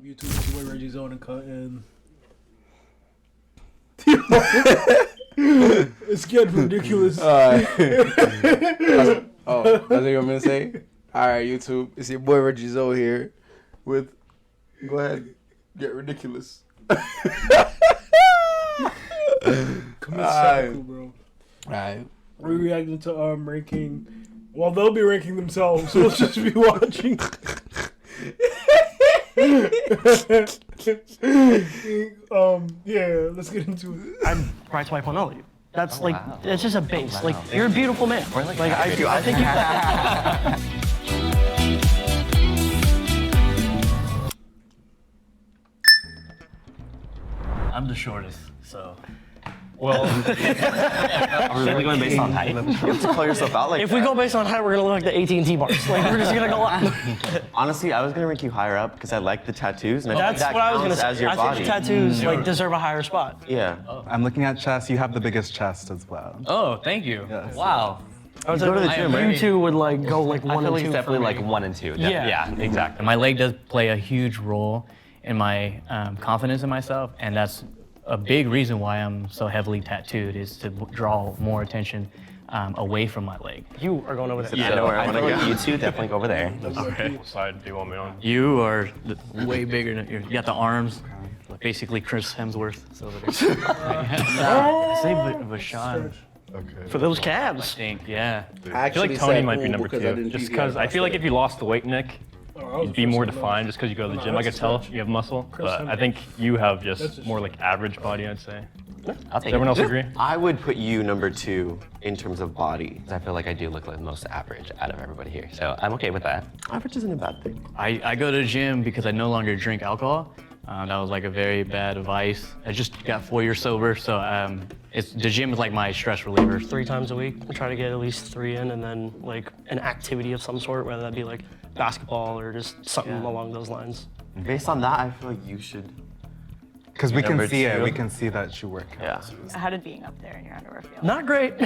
YouTube? It's your boy Reggie Zoe and Cutting. It's getting ridiculous. That's what you want me to say? All right, YouTube. It's your boy Reggie Zoe here with. Go ahead, get ridiculous. Commit cycle, bro. All right. We're reacting to ranking. Well, they'll be ranking themselves, so we'll just be watching. Yeah, let's get into it. I'm Bryce Wife on Elliot. That's it's just a base. Like, you're a beautiful man. I think I'm the shortest, so. Well, are we really going based on height? You have to call yourself out like if that. we go based on height, we're gonna look like the AT&T bars. Like, we're just gonna go on. Honestly, I was gonna rank you higher up because I like the tattoos, and I think That's that what I was counts gonna as say. your I body. think tattoos like deserve a higher spot. Yeah. I'm looking at chest. You have the biggest chest as well. Oh, thank you. Yes. Wow. I was Go to the like, gym, you right? two would like go like I one feel and like two. it's definitely for me. like 1 and 2. Yeah. Yeah, exactly. My leg does play a huge role in my confidence in myself, and that's a big reason why I'm so heavily tattooed, is to draw more attention away from my leg. You are going over there. Yeah, I know where I want to feel go. like you two definitely go over there. Okay. What side do you want me on? You are way bigger than you got the arms, basically Chris Hemsworth. So over there. Say Vashon. Okay. For those I calves. think, yeah. I feel like Tony might be number 2. Just because I feel like if you lost the weight, Nick, you'd be more defined just because you go to the gym. I could tell you have muscle, but I think you have just more like average body, I'd say. I'll Does everyone else agree? I would put you number 2 in terms of body. I feel like I do look like the most average out of everybody here, so I'm okay with that. Average isn't a bad thing. I go to the gym because I no longer drink alcohol. That was like a very bad advice. I just got 4 years sober, so the gym is like my stress reliever. 3 times a week. I try to get at least 3 in, and then like an activity of some sort, whether that be like basketball or just something along those lines. Based on that, I feel like you should. Because we can Number see it. 2. We can see that you work out. Yeah. How did being up there in your underwear feel? Not great.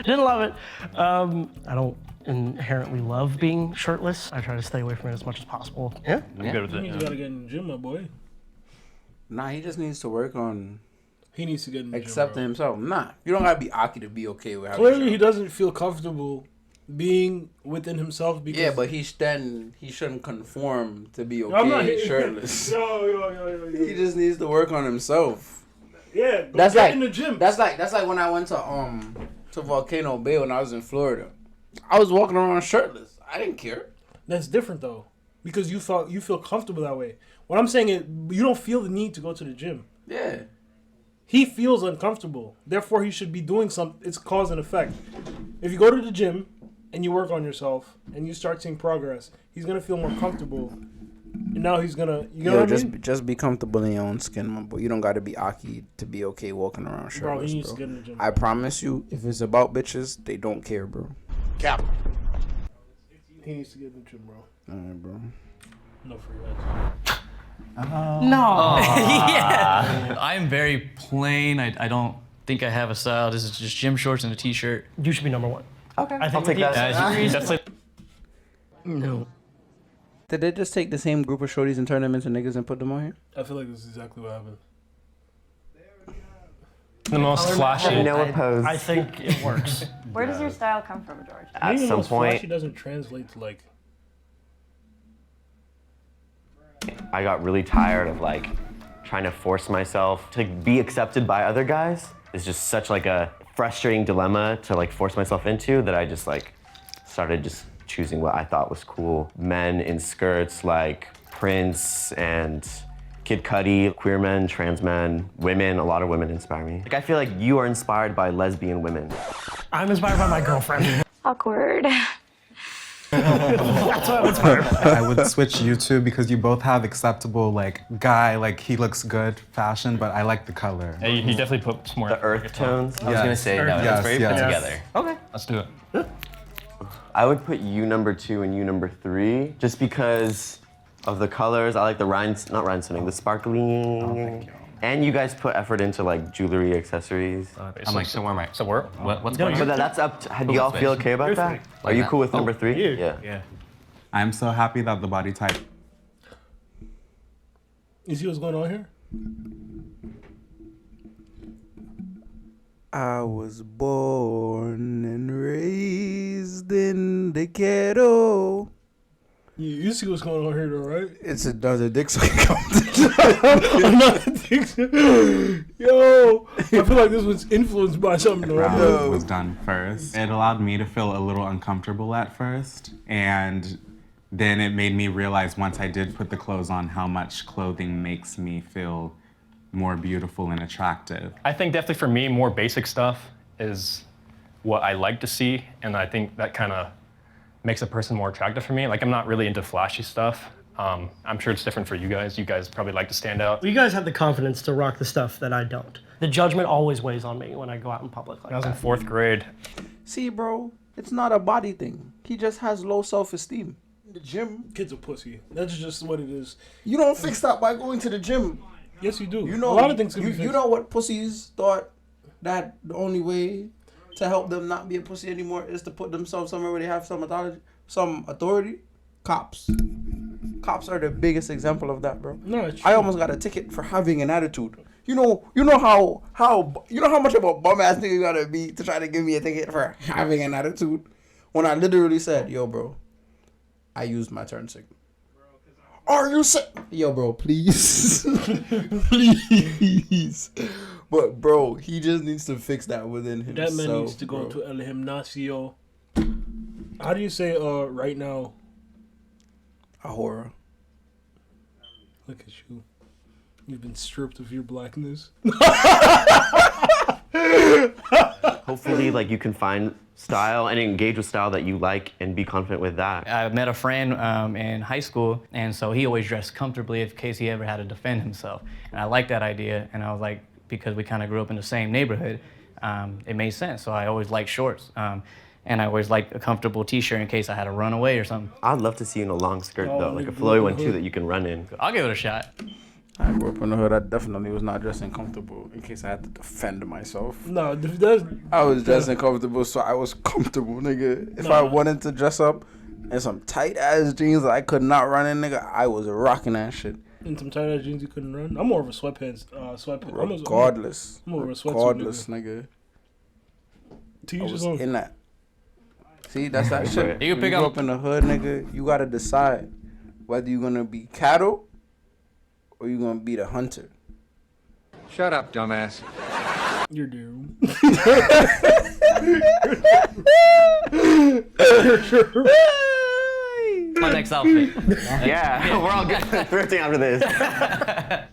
Didn't love it. I don't inherently love being shirtless. I try to stay away from it as much as possible. Yeah. I'm good with it. You Yeah. gotta get in the gym, my boy. Nah, he just needs to work on He needs to get in the accepting gym, himself. Nah, you don't gotta be Aki to be okay with how Clearly, he doesn't feel comfortable being within himself because. Yeah, but he shouldn't conform to be I'm not okay shirtless. Yo. He just needs to work on himself. Yeah, go That's get like in the gym. That's like when I went to Volcano Bay when I was in Florida. I was walking around shirtless. I didn't care. That's different though, because you feel comfortable that way. What I'm saying is, you don't feel the need to go to the gym. Yeah. He feels uncomfortable. Therefore, he should be doing something. It's cause and effect. If you go to the gym and you work on yourself and you start seeing progress, he's gonna feel more comfortable. And now he's gonna, you know what I mean? Just be comfortable in your own skin, my boy. You don't gotta be Aki to be okay walking around shirtless, Bro, he needs bro. to get in the gym. I promise you, if it's about bitches, they don't care, bro. He needs to get in the gym, bro. Alright, bro. No free ads. No. I'm very plain. I don't think I have a style. This is just gym shorts and a t-shirt. You should be number 1. Okay. I think I'll take with that. That's like No. Did they just take the same group of shorties and turn them into niggas and put them on here? I feel like this is exactly what happened. The most flashy. Noah pose. I think it works. Where does your style come from, George? At Maybe some most flashy point, doesn't translate to like. I got really tired of like trying to force myself to be accepted by other guys. It's just such like a frustrating dilemma to like force myself into that I just like started just choosing what I thought was cool. Men in skirts like Prince and Kid Cudi, queer men, trans men, women, a lot of women inspire me. Like I feel like you are inspired by lesbian women. I'm inspired by my girlfriend. Awkward. That's what I'm inspired by. I would switch you two because you both have acceptable like guy, like he looks good fashion, but I like the color. He definitely put some more. The earth tones. I was gonna say that. That's very Yes, put yes. together. Okay. Let's do it. I would put you number 2 and you number 3, just because of the colors. I like the not rhinestoning, the sparkling. Oh, thank you. And you guys put effort into like jewelry, accessories. I'm like, so where am I? So what's But that's up to, do y'all feel okay about that? Are you cool with number 3? Yeah. Yeah. I'm so happy that the body type You see what's going on here? I was born and raised in the ghetto. You see what's going on here, though, right? It's another dick sucking competition. Another dick. Yo, I feel like this was influenced by something, though. Round was done first. It allowed me to feel a little uncomfortable at first, and then it made me realize once I did put the clothes on how much clothing makes me feel more beautiful and attractive. I think definitely for me, more basic stuff is what I like to see, and I think that kind of makes a person more attractive for me. Like, I'm not really into flashy stuff. I'm sure it's different for you guys. You guys probably like to stand out. You guys have the confidence to rock the stuff that I don't. The judgment always weighs on me when I go out in public like I was in that. 4th grade. See, bro, it's not a body thing. He just has low self-esteem. The gym. Kid's a pussy. That's just what it is. You don't fix that by going to the gym. Yes, you do. You know, a lot of things can be fixed. You know what pussies thought that the only way to help them not be a pussy anymore is to put themselves somewhere where they have some authority? Cops. Cops are the biggest example of that, bro. No, it's I true. almost got a ticket for having an attitude. You know how much of a bum ass nigga you gotta be to try to give me a ticket for having an attitude? When I literally said, yo, bro, I used my turn signal. Are you sick? Yo, bro, please. Please. But, bro, he just needs to fix that within himself. That man needs to go bro. to El Gimnasio. How do you say right now? A horror. Look at you. You've been stripped of your blackness. Hopefully, like, you can find style and engage with style that you like and be confident with that. I met a friend in high school, and so he always dressed comfortably in case he ever had to defend himself. And I liked that idea, and I was like, because we kind of grew up in the same neighborhood, it made sense. So I always liked shorts. And I always liked a comfortable t-shirt in case I had to run away or something. I'd love to see you in a long skirt, Oh, though, like a nigga, flowy blue one, too, hood. that you can run in. I'll give it a shot. I grew up in the hood. I definitely was not dressing comfortable in case I had to defend myself. No, that's I was dressing comfortable, so I was comfortable, nigga. If I wanted to dress up in some tight ass jeans that I could not run in, nigga, I was rocking that shit. in some tight ass jeans you couldn't run. I'm more of a sweatpants. Regardless. I'm more of a sweatsuit Regardless, nigga. nigga. To I each was his own. in that. See, that's that shit. You can When pick you grow up- up in the hood, nigga, you gotta decide whether you're gonna be cattle or you're gonna be the hunter. Shut up, dumbass. You're doomed. My next outfit. Yeah, we're all good thrifting after this.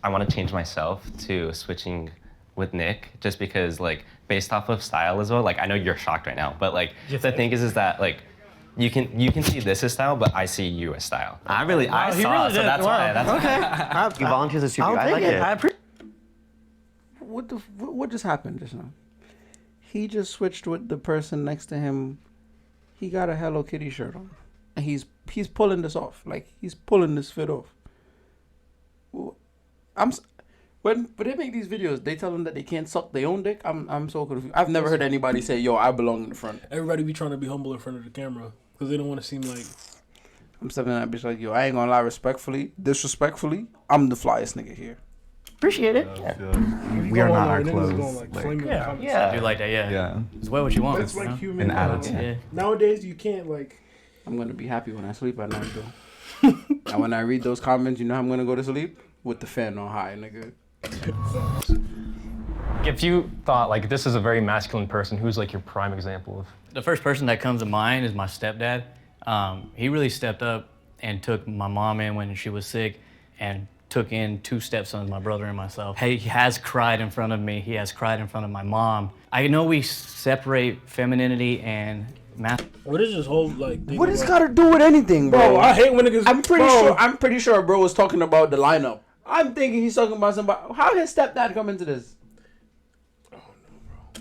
I want to change myself to switching with Nick just because, like, based off of style as well. Like, I know you're shocked right now, but like the thing is that like you can see this as style, but I see you as style. I he saw really it, so did. that's Wow. why. That's You volunteer as a super. I'll I take like it. it. I appreciate What just happened just now? He just switched with the person next to him. He got a Hello Kitty shirt on, and he's pulling this off. Like, he's pulling this fit off. When they make these videos, they tell them that they can't suck their own dick. I'm so confused. I've never heard anybody say, "Yo, I belong in the front." Everybody be trying to be humble in front of the camera because they don't want to seem like. I'm stepping that bitch like, "Yo, I ain't gonna lie, disrespectfully, I'm the flyest nigga here." Appreciate it. We are not our Niggas clothes. gonna, like, flame you in the comments. I do like that, yeah. Yeah. Just wear what you want. It's you like know? human. An attitude. Yeah. Nowadays, you can't like. I'm gonna be happy when I sleep at night, though. And when I read those comments, you know how I'm gonna go to sleep? With the fan on high, nigga. If you thought like this is a very masculine person, who's like your prime example of? The first person that comes to mind is my stepdad. He really stepped up and took my mom in when she was sick and took in 2 stepsons, my brother and myself. He has cried in front of me. He has cried in front of my mom. I know we separate femininity and What is this whole like? thing What does about- gotta do with anything, bro? Bro, I hate when niggas. I'm bro, pretty sure bro was talking about the lineup. I'm thinking he's talking about somebody. How his stepdad come into this?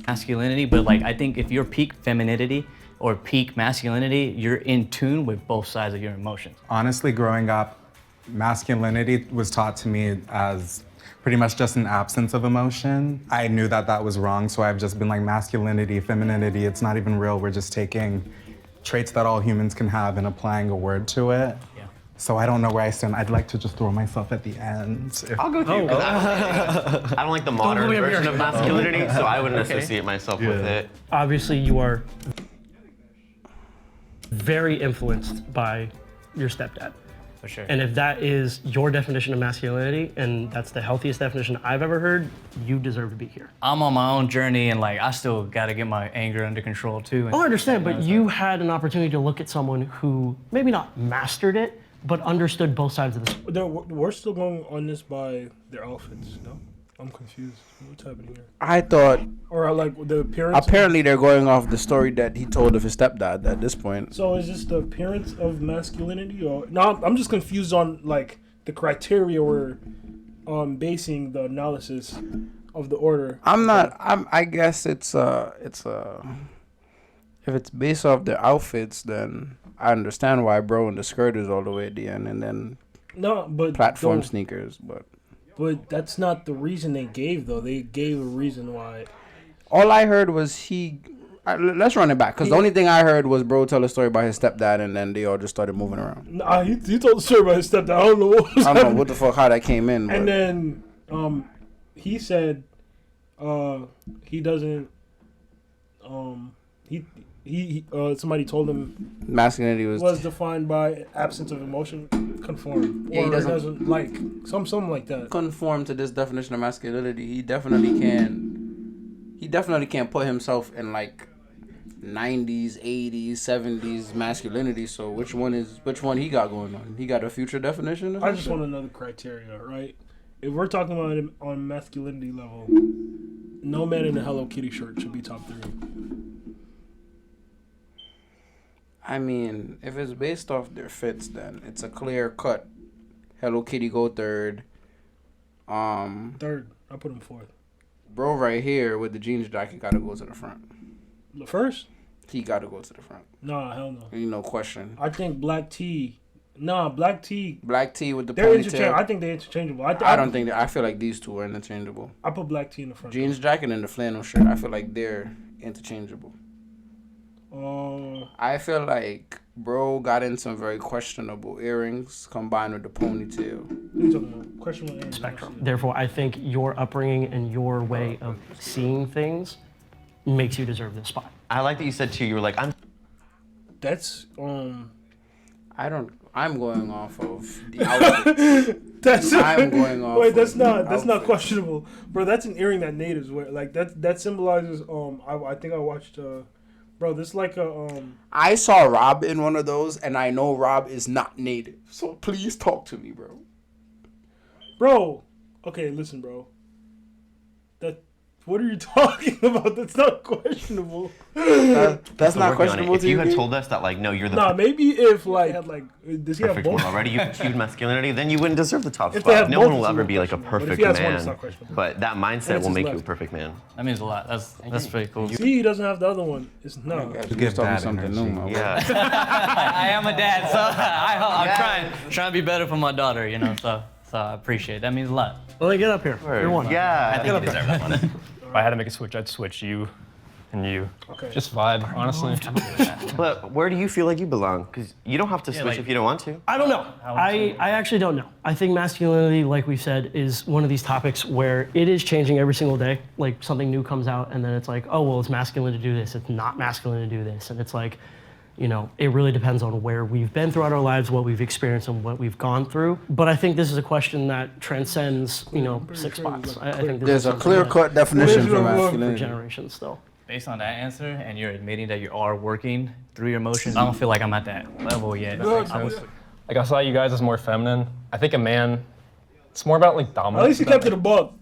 masculinity, but like I think if you're peak femininity or peak masculinity, you're in tune with both sides of your emotions. Honestly, growing up, masculinity was taught to me as pretty much just an absence of emotion. I knew that that was wrong, so I've just been like, masculinity, femininity, it's not even real. We're just taking traits that all humans can have and applying a word to it. Yeah. So I don't know where I stand. I'd like to just throw myself at the end. I'll go with you. 'Cause I don't like the modern me up version here. of masculinity, so I wouldn't associate myself with it. Obviously, you are very influenced by your stepdad. For sure. And if that is your definition of masculinity, and that's the healthiest definition I've ever heard, you deserve to be here. I'm on my own journey, and like I still got to get my anger under control too. And, I understand, but it's you had an opportunity to look at someone who maybe not mastered it, but understood both sides of this. We're still going on this by their outfits, no? I'm confused. What's happening here? I thought Or like the appearance. apparently they're going off the story that he told of his stepdad at this point. So is this the appearance of masculinity, or no? I'm just confused on like the criteria we're basing the analysis of the order. I guess it's if it's based off their outfits, then I understand why bro in the skirt is all the way at the end, and then No, but platform sneakers, But that's not the reason they gave, though. They gave a reason why. all I heard was let's run it back, because the only thing I heard was bro tell a story about his stepdad, and then they all just started moving around. Nah, he told the story about his stepdad. I don't know what was I don't know happening. what the fuck how that came in. But And then he said he doesn't he somebody told him masculinity was defined by absence of emotion, conform, Yeah, he or doesn't- like something like that. conform to this definition of masculinity. He definitely can't put himself in like 90s, 80s, 70s masculinity. So which one he got going on? He got a future definition? Or I just something? want another criteria, right? If we're talking about it on masculinity level, no man in a Hello Kitty shirt should be top 3. I mean, if it's based off their fits, then it's a clear cut. Hello Kitty go third. Third, I put him fourth. Bro right here with the jeans jacket gotta go to the front. The first? He gotta go to the front. Nah, hell no. Ain't no question. I think black tee. Nah, black tee. Black tee with the They're interchangeable. I ponytail. think they're interchangeable. I don't think that. I feel like these two are interchangeable. I put black tee in the front. Jeans jacket and the flannel shirt. I feel like they're interchangeable. I feel like bro got in some very questionable earrings combined with the ponytail. What are you talking about? Questionable earrings. Spectrum. Therefore, I think your upbringing and your way of seeing things makes you deserve this spot. I like that you said too. You were like, That's I'm going off of the outfits. that's I'm going off. Wait, that's of not the outfits. questionable, bro. That's an earring that natives wear. Like that symbolizes. I think I watched. Bro, this is like a I saw Rob in one of those, and I know Rob is not native. So please talk to me, bro. Bro. Okay, listen, bro. What are you talking about? That's not questionable. That's not working on it. questionable If to you you. had B? told us that, like, no, you're the Nah, maybe if like had like does he have perfect both? one already, you achieved masculinity, then you wouldn't deserve the top If they have spot. No both, one will it's ever not be like a questionable. But if perfect he has one, it's man. not questionable. But that mindset it's will his make you a left. perfect man. That means a lot. That's pretty cool. See, he doesn't have the other one. It's no. Guys, To we give was talking dad something energy. new, man. Yeah. I am a dad, so I'm trying to be better for my daughter, you know. So I appreciate it. That means a lot. Well, then get up here. You're one. I Yeah. think you deserve that one. If I had to make a switch, I'd switch you and you. Okay. Just vibe, honestly. But where do you feel like you belong? Because you don't have to switch like- if you don't want to. I don't know. I actually don't know. I think masculinity, like we said, is one of these topics where it is changing every single day. Like something new comes out and then it's like, oh, well, it's masculine to do this. It's not masculine to do this. And it's like, you know, it really depends on where we've been throughout our lives, what we've experienced and what we've gone through. But I think this is a question that transcends, you know, 6 spots. I think this There's is a something clear-cut definition for that- for masculinity. generations still. Based on that answer, and you're admitting that you are working through your emotions, I don't feel like I'm at that level yet. Like I saw you guys as more feminine. I think a man, it's more about like dominance. At least he kept it a buck.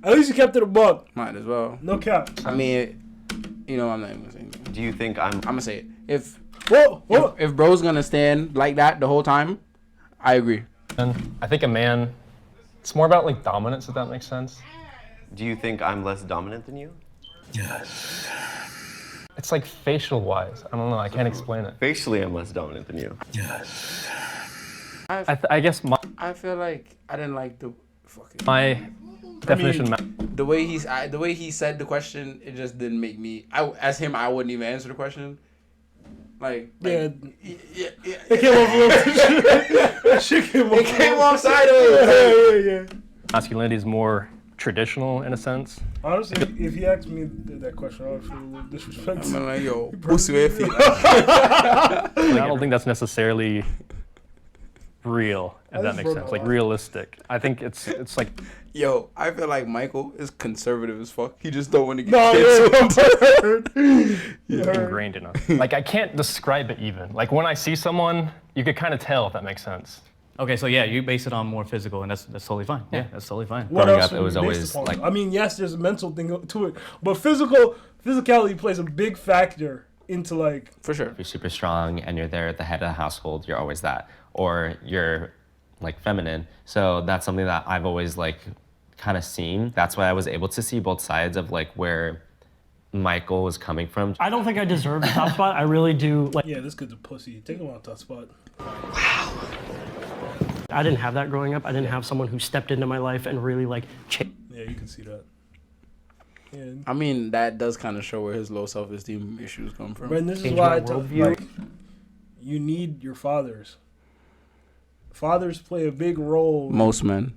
At least he kept it a buck. Might as well. No cap. I mean, you know, I'm not even gonna say anything. Do you think I'm I'm gonna say it. If Whoa. if bro's gonna stand like that the whole time, I agree. And I think a man, it's more about like dominance, if that makes sense. Do you think I'm less dominant than you? It's like facial wise. I don't know. I can't explain it. Facially, I'm less dominant than you. I guess I feel like I didn't like the fucking my definition. the way he said the question. It just didn't make me. I wouldn't even answer the question. Yeah. yeah. It came off a little. That shit came off. It came off sideways. Yeah. Masculinity is more traditional in a sense. Honestly, if he asked me that question, I would feel a little disrespectful. I'm like, yo, pussy where feet. I don't think that's necessarily real, if that makes sense. Like realistic. I think it's like Yo, I feel like Michael is conservative as fuck. He just don't want to get No, canceled. ingrained in us. Like I can't describe it even. Like when I see someone, you could kind of tell if that makes sense. Okay, so yeah, you base it on more physical, and that's totally fine. Yeah, that's totally fine. What Growing else up, it would was be based always, upon? like- I mean, yes, there's a mental thing to it, but physicality plays a big factor into like. For sure. If you're super strong and you're there at the head of the household, you're always that. Or you're like feminine. So that's something that I've always like kind of seen. That's why I was able to see both sides of like where Michael was coming from. I don't think I deserve the top spot. I really do. Like, Yeah, this kid's a pussy. Take him out that spot. I didn't have that growing up. I didn't have someone who stepped into my life and really like changed. Yeah, you can see that. Yeah. I mean, that does kind of show where his low self-esteem issues come from. And this is Change why my I tell worldview. like, you need your fathers. Fathers play a big role. Most men.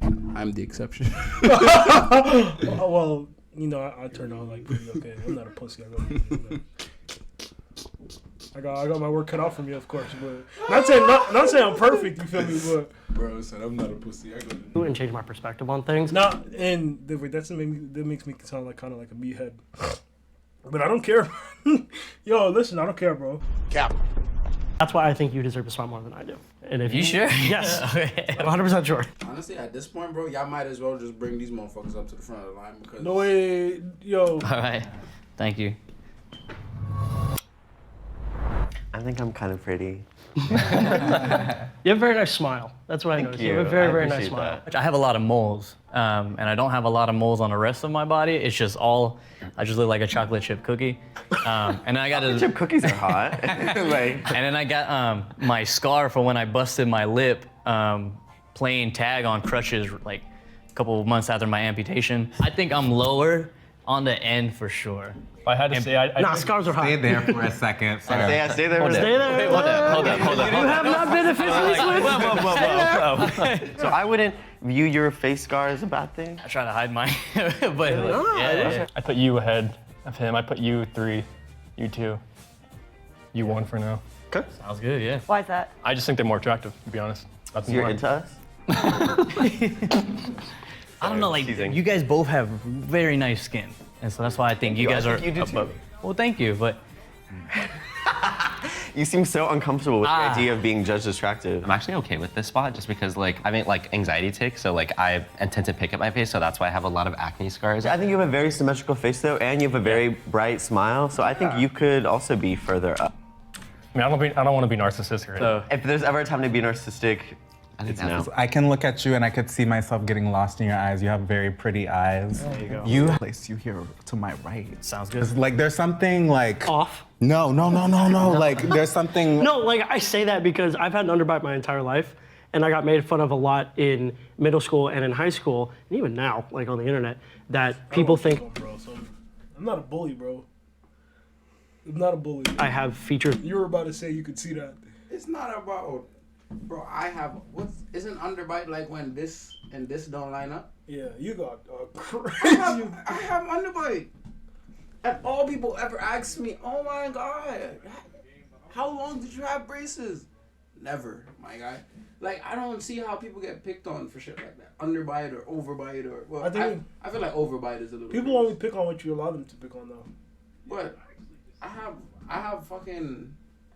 I'm the exception. Well, you know, I turned out like pretty okay. I'm not a pussy. I got my work cut out for me, of course, but not saying I'm perfect. You feel me? But Bro said I'm not a pussy. I go to and change my perspective on things. not and wait, that makes me sound like kind of like a meathead. But I don't care. Yo, listen, I don't care, bro. That's why I think you deserve a spot more than I do. And if You sure? Yes, Okay. I'm 100% sure. Honestly, at this point, bro, y'all might as well just bring these motherfuckers up to the front of the line because No way, yo. All right. Thank you. I think I'm kind of pretty. You have a very nice smile. That's what I noticed. You have a very, I very nice appreciate smile. that. I have a lot of moles, and I don't have a lot of moles on the rest of my body. It's just all, I just look like a chocolate chip cookie. And then I got a, Chip cookies are hot. Like, and then I got my scar for when I busted my lip playing tag on crutches like a couple of months after my amputation. I think I'm lower on the end for sure. If I had to say, I Nah, think- scars are hot. Stay there for a second. stay there. Stay there. Wait, hold up. You have not been officially switched. So I wouldn't view your face scar as a bad thing. I try to hide mine, but yeah. I put you ahead of him. I put you 3, you 2, you 1 for now. Sounds good, yeah. Why is that? I just think they're more attractive, to be honest. That's You're more. into us? I don't know, like Teasing. you guys both have very nice skin, and so that's why I think you you. I guys are think you do too. above. Well, thank you, but You seem so uncomfortable with the idea of being judged attractive. I'm actually okay with this spot just because like I mean like anxiety tics, so like I tend to pick at my face, so that's why I have a lot of acne scars. I think you have a very symmetrical face though, and you have a very bright smile. So I think you could also be further up. I mean, I don't want to be narcissistic. Right? so If there's ever a time to be narcissistic, it's now. I can look at you and I could see myself getting lost in your eyes. You have very pretty eyes. There you go. You place you here to my right. sounds good. It's like there's something like Off. no. Like there's something. No, like I say that because I've had an underbite my entire life, and I got made fun of a lot in middle school and in high school, and even now, like on the internet, that people think Bro, so I'm not a bully, bro. I'm not a bully. I have features. You were about to say you could see that. it's not about, bro. I have isn't underbite like when this and this don't line up? Yeah, you got I crazy. have underbite. And all people ever ask me, oh my God, how long did you have braces? Never, my guy. Like, I don't see how people get picked on for shit like that. Underbite or overbite or, well, I think- I feel like overbite is a little People only pick on what you allow them to pick on, though. But I have fucking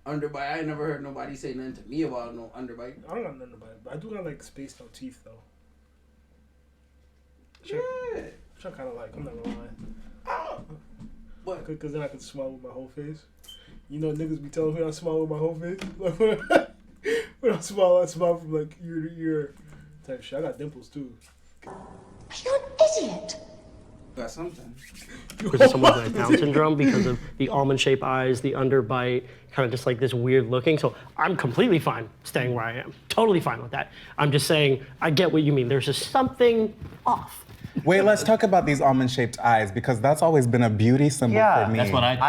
underbite. I ain't never heard nobody say nothing to me about no underbite. I don't got nothing about it, but I do got like spaced out teeth though. Yeah. Which I kind of like. I'm not gonna lie. Oh. But Cause then I could smile with my whole face. You know, niggas be telling me I smile with my whole face. Like when I smile from like ear to ear type shit. I got dimples too. You're an idiot. got something. Because of someone who has Down syndrome, because of the almond-shaped eyes, the underbite, kind of just like this weird looking. So I'm completely fine staying where I am. Totally fine with that. I'm just saying, I get what you mean. There's just something off. Wait, let's talk about these almond-shaped eyes because that's always been a beauty symbol Yeah, for me. That's what I grew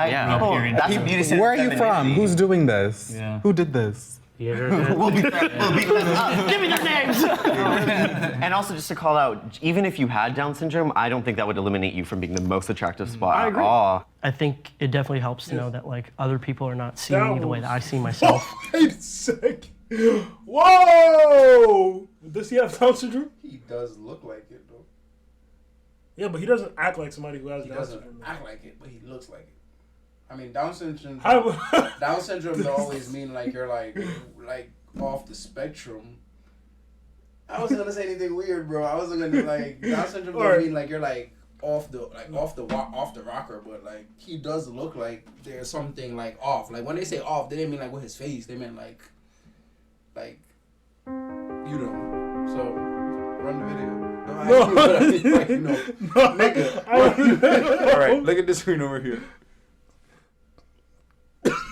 up hearing. That's a beauty symbol. Where are you from? Who's doing this? Yeah. Who did this? We'll beat them up. Give me their names. And also, just to call out, even if you had Down syndrome, I don't think that would eliminate you from being the most attractive spot at all. I think it definitely helps to know that like other people are not seeing That me the way was- that I see myself. Wait a sec. Whoa! Does he have Down syndrome? He does look like it though. Yeah, but he doesn't act like somebody who has He Down doesn't syndrome. act like it, but he looks like it. I mean, Down syndrome. How- Down syndrome don't always mean like you're like off the spectrum. I wasn't gonna say anything weird, bro. I wasn't gonna like Down syndrome don't mean like you're like off the rocker, but like he does look like there's something like off. Like when they say off, they didn't mean like with his face. They meant like you know. So run the video. No, nigga. All right, look at this screen over here.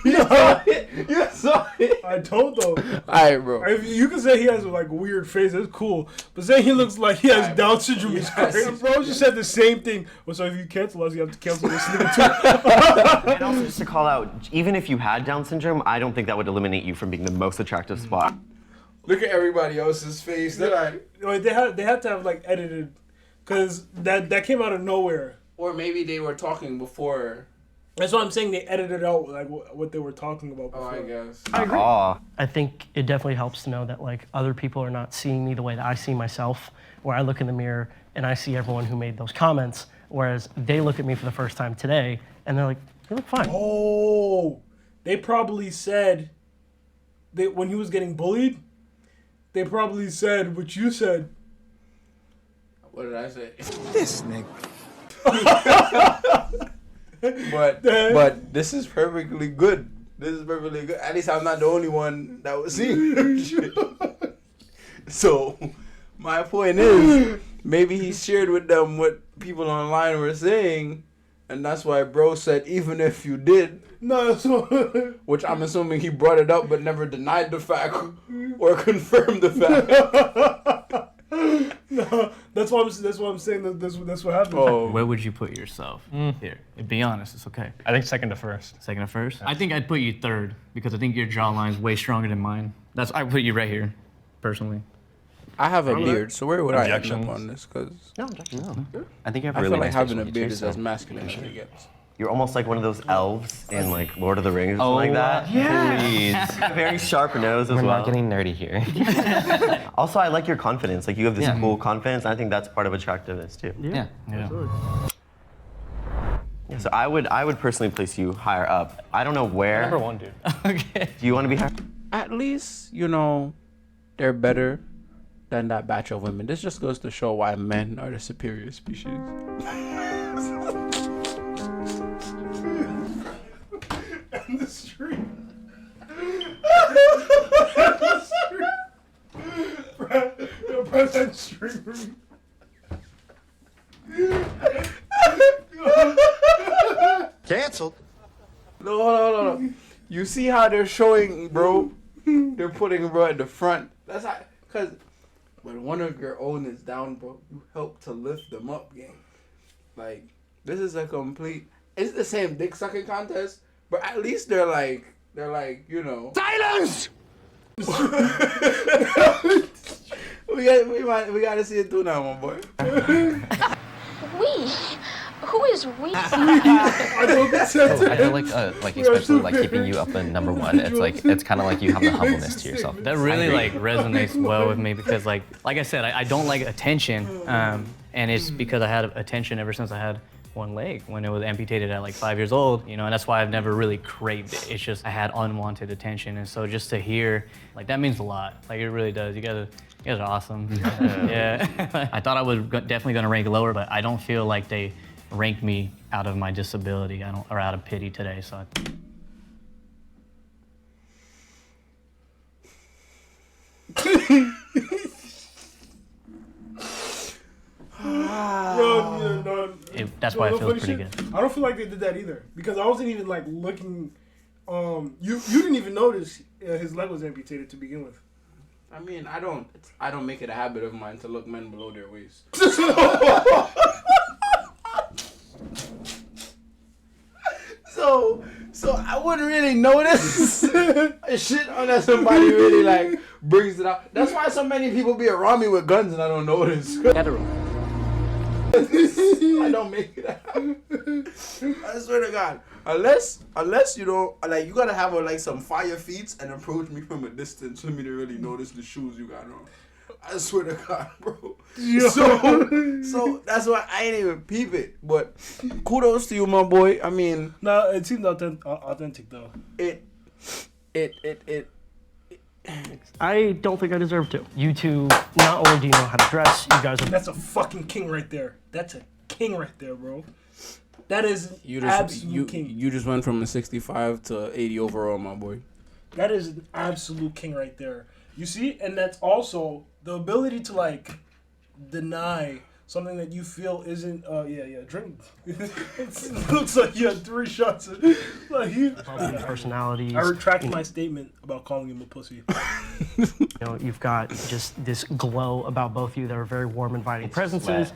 You saw it. I don't though. Alright, bro. If you can say he has like a weird face, that's cool. But saying he looks like he has Down syndrome is crazy. Bro just said the same thing. Well, so if you cancel us, you have to cancel this nigga too. And also, just to call out, even if you had Down syndrome, I don't think that would eliminate you from being the most attractive spot. Look at everybody else's face. They're like, Wait, they had to have like edited, cause that came out of nowhere. or maybe they were talking before. That's why I'm saying they edited out like what they were talking about Oh, before. I guess. I agree. Aw. I think it definitely helps to know that like other people are not seeing me the way that I see myself, where I look in the mirror and I see everyone who made those comments, whereas they look at me for the first time today and they're like, you look fine. Oh, they probably said that when he was getting bullied, they probably said what you said. What did I say? This nigga. But this is perfectly good. This is perfectly good. At least I'm not the only one that was seeing shit. So my point is, maybe he shared with them what people online were saying, and that's why bro said even if you did. No, so Which I'm assuming he brought it up but never denied the fact or confirmed the fact. no, that's why I'm saying that that's what happened. Oh. Where would you put yourself? Here, be honest. It's okay. I think second to first. Second or first? I think I'd put you third because I think your jawline's way stronger than mine. I put you right here, personally. I have a beard, so where would I end Objections. up on this? Because No. I think you have I really feel like nice having facial a beard features, is so- as masculine as it gets. You're almost like one of those elves in like Lord of the Rings or something like that. Please. Very sharp nose as We're well. not getting nerdy here. Also, I like your confidence. Like you have this Yeah. cool confidence. And I think that's part of attractiveness too. Yeah. So I would personally place you higher up. I don't know where. Number one, dude. Okay. Do you want to be higher? At least, you know, they're better than that batch of women. This just goes to show why men are the superior species. the street. Press that street for me. Canceled. No, hold on. You see how they're showing, bro? They're putting bro at the front. That's how, cause when one of your own is down, bro, you help to lift them up, gang. Like this is a complete. It's the same dick sucking contest, but at least they're like, you know. Silence. we gotta see it through now, my boy. We? Who is we? I feel like especially like keeping you up in number one. It's kind of like you have the humbleness to yourself. That really like resonates well with me because like I said, I don't like attention, and it's because I had attention ever since I had one leg when it was amputated at like 5 years old, you know, and that's why I've never really craved it. It's just I had unwanted attention, and so just to hear like that means a lot. Like it really does. You guys are awesome. Yeah. I thought I was definitely gonna rank lower, but I don't feel like they ranked me out of my disability. Or out of pity today. So. That's why it feels pretty good. I don't feel like they did that either because I wasn't even like looking. You didn't even notice his leg was amputated to begin with. I mean, I don't make it a habit of mine to look men below their waist. So I wouldn't really notice shit unless somebody really like brings it out. That's why so many people be around me with guns and I don't notice. I don't make it out. I swear to God. Unless you don't like, you gotta have like some fire feet and approach me from a distance for me to really notice the shoes you got on. I swear to God, bro. So that's why I ain't even peep it. But kudos to you, my boy. I mean, no, it seems authentic though. It. I don't think I deserve to. You two, not only do you know how to dress, you guys are. That's a fucking king right there. That's a king right there, bro. That is absolute king. You just went from a 65 to 80 overall, my boy. That is an absolute king right there. You see, and that's also the ability to like deny something that you feel isn't. Drink. It looks like you had 3 shots. Like you. Personalities. I retract my statement about calling him a pussy. You know, you've got just this glow about both of you that are very warm, inviting presences.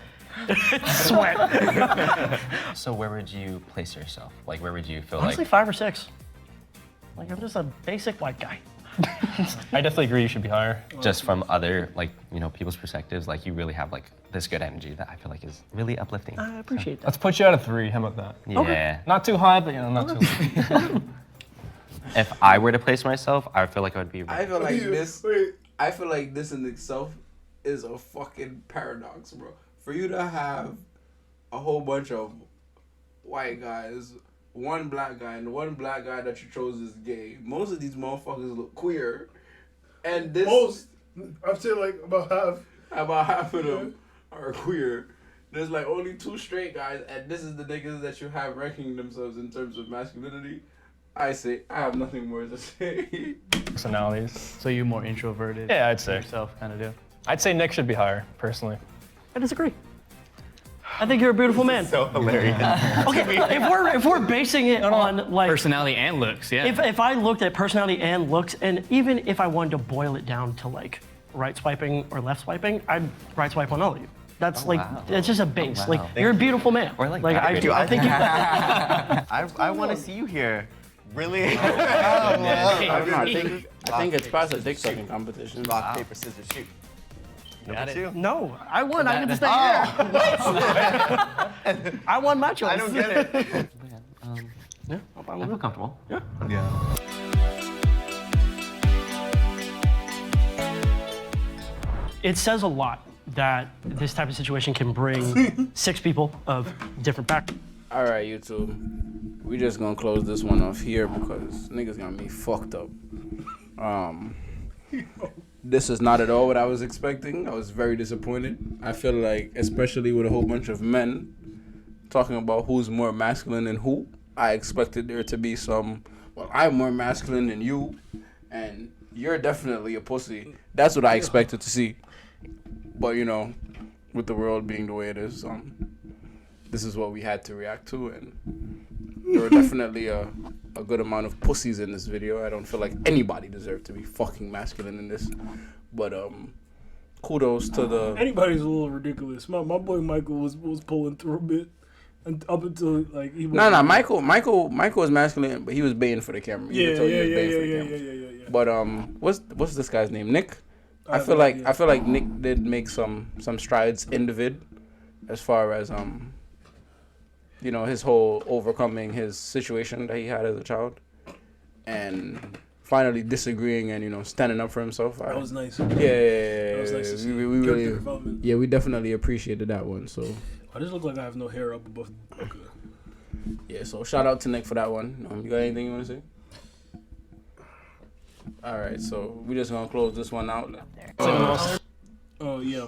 Sweat. So where would you place yourself? Like, where would you feel Honestly, like? 5 or 6. Like, I'm just a basic white guy. I definitely agree you should be higher. Just from other, like, you know, people's perspectives, like, you really have, like, this good energy that I feel like is really uplifting. I appreciate that. Let's put you at a 3. How about that? Yeah. Okay. Not too high, but, you know, not too low. If I were to place myself, I feel like I would be. I feel like this in itself is a fucking paradox, bro. For you to have a whole bunch of white guys, one black guy, and the one black guy that you chose is gay. Most of these motherfuckers look queer, and this I'd say like about half of them are queer. There's like only 2 straight guys, and this is the niggas that you have ranking themselves in terms of masculinity. I have nothing more to say. Personalities. So you're more introverted. Yeah, I'd say. Yourself kind of do. I'd say Nick should be higher, personally. I disagree. I think you're a beautiful man. So hilarious. Okay, if we're basing it on like Personality and looks, yeah. if I looked at personality and looks, and even if I wanted to boil it down to like right swiping or left swiping, I'd right swipe on all of you. That's that's just a base. wow. Like you're a beautiful man. Or like I think you. I want to see you here. Really? I think it's past a dick sucking competition. Rock, paper, scissors, shoot. Got it. No, I won. I get to stay here. I won my choice. I don't get it. Yeah, I feel comfortable. Yeah. Yeah. It says a lot that this type of situation can bring 6 people of different backgrounds. All right, YouTube. We just gonna close this one off here because niggas gonna be fucked up. This is not at all what I was expecting. I was very disappointed. I feel like, especially with a whole bunch of men talking about who's more masculine than who, I expected there to be some, well, I'm more masculine than you, and you're definitely a pussy. That's what I expected to see. But, you know, with the world being the way it is, this is what we had to react to, and there were definitely a good amount of pussies in this video. I don't feel like anybody deserved to be fucking masculine in this, but kudos to the. Anybody's a little ridiculous. My boy Michael was pulling through a bit, and up until like he was. No, Michael was masculine, but he was baying for the camera. Yeah. But what's this guy's name? Nick. I feel like Nick did make some strides in the vid, as far as you know, his whole overcoming his situation that he had as a child, and finally disagreeing and, you know, standing up for himself. That was nice. Yeah. That was nice to see. We really, we definitely appreciated that one. So. I just look like I have no hair up above. Okay. Yeah. So shout out to Nick for that one. You got anything you want to say? All right. So we just gonna close this one out. Oh yeah.